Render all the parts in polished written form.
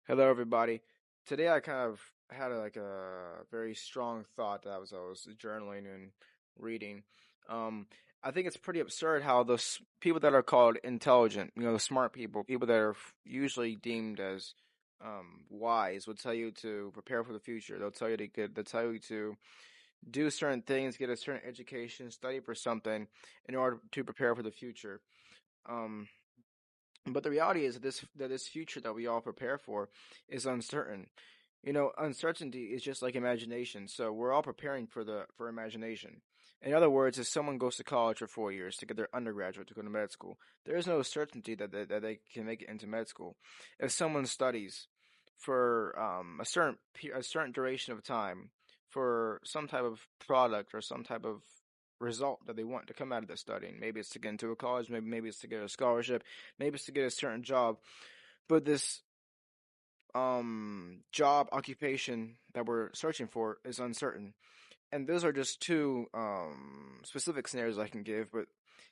Hello, everybody. Today, I kind of had a very strong thought that I was journaling and reading. Um, I think it's pretty absurd how people that are called intelligent, the smart people that are usually deemed as wise, will tell you to prepare for the future. They'll tell you to do certain things, get a certain education, study for something in order to prepare for the future. Um, but the reality is that this future that we all prepare for is uncertain. Uncertainty is just like imagination. So we're all preparing for imagination. In other words, if someone goes to college for 4 years to get their undergraduate to go to med school, there is no certainty that they can make it into med school. If someone studies for a certain duration of time for some type of product or some type of result that they want to come out of the studying, maybe it's to get into a college, maybe it's to get a scholarship, maybe it's to get a certain job, but this job occupation that we're searching for is uncertain. And those are just two specific scenarios I can give, but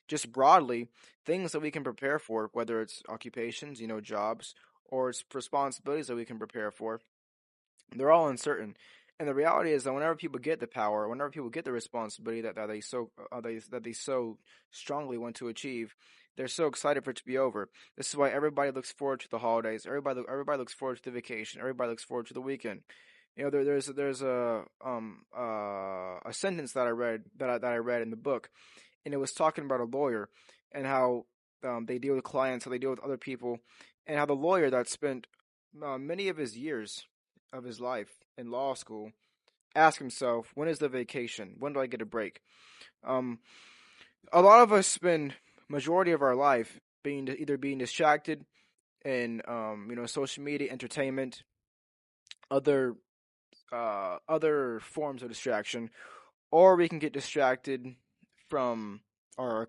just broadly, things that we can prepare for, whether it's occupations, jobs, or it's responsibilities that we can prepare for, they're all uncertain. And the reality is that whenever people get the power, whenever people get the responsibility that they so strongly want to achieve, they're so excited for it to be over. This is why everybody looks forward to the holidays. Everybody looks forward to the vacation. Everybody looks forward to the weekend. There's a sentence that I read in the book, and it was talking about a lawyer and how they deal with clients, how they deal with other people, and how the lawyer that spent many of his years of his life in law school asked himself, "When is the vacation? When do I get a break?" Um, a lot of us spend majority of our life being distracted in social media, entertainment, other other forms of distraction, or we can get distracted from our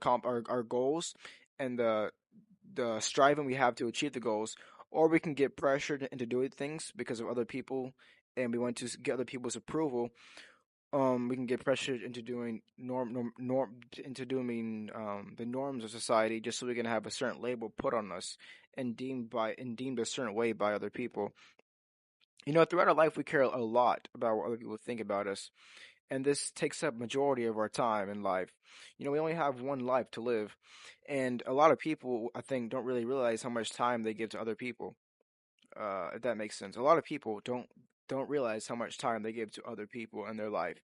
goals and the striving we have to achieve the goals, or we can get pressured into doing things because of other people, and we want to get other people's approval. We can get pressured into doing the norms of society just so we can have a certain label put on us and deemed a certain way by other people. Throughout our life, we care a lot about what other people think about us, and this takes up majority of our time in life. We only have one life to live, and a lot of people, I think, don't really realize how much time they give to other people. If that makes sense, a lot of people don't realize how much time they give to other people in their life,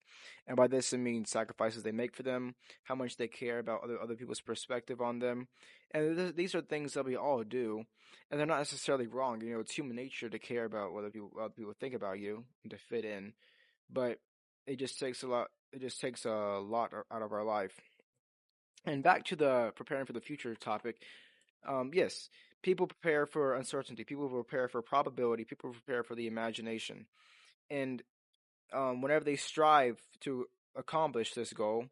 and by this it means sacrifices they make for them, how much they care about other people's perspective on them, and these are things that we all do, and they're not necessarily wrong. It's human nature to care about what other people think about you and to fit in, but it just takes a lot. It just takes a lot out of our life. And back to the preparing for the future topic. Yes, people prepare for uncertainty. People prepare for probability. People prepare for the imagination. And whenever they strive to accomplish this goal,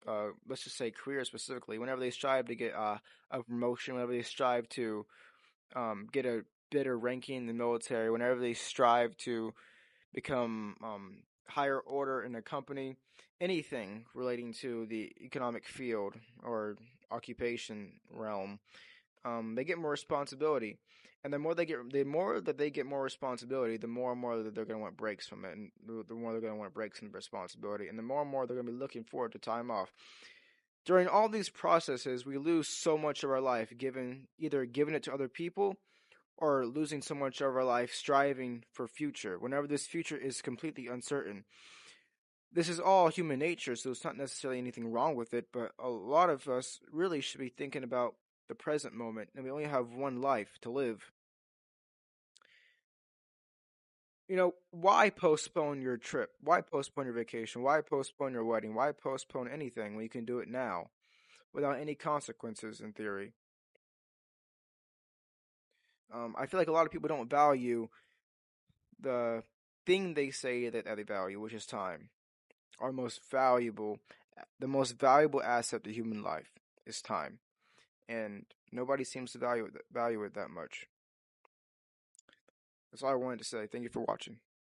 let's just say career specifically, whenever they strive to get a promotion, whenever they strive to get a better ranking in the military, whenever they strive to become higher order in a company, anything relating to the economic field or occupation realm, they get more responsibility. And the more that they get more responsibility, the more and more that they're going to want breaks from it, and the more they're going to want breaks from the responsibility, and the more and more they're going to be looking forward to time off. During all these processes, we lose so much of our life either giving it to other people or losing so much of our life striving for future whenever this future is completely uncertain. This is all human nature, so it's not necessarily anything wrong with it, but a lot of us really should be thinking about the present moment, and we only have one life to live. Why postpone your trip? Why postpone your vacation? Why postpone your wedding? Why postpone anything when you can do it now without any consequences in theory? I feel like a lot of people don't value the thing they say that they value, which is time. Our most valuable, the most valuable asset to human life is time, and nobody seems to value it that much. That's all I wanted to say. Thank you for watching.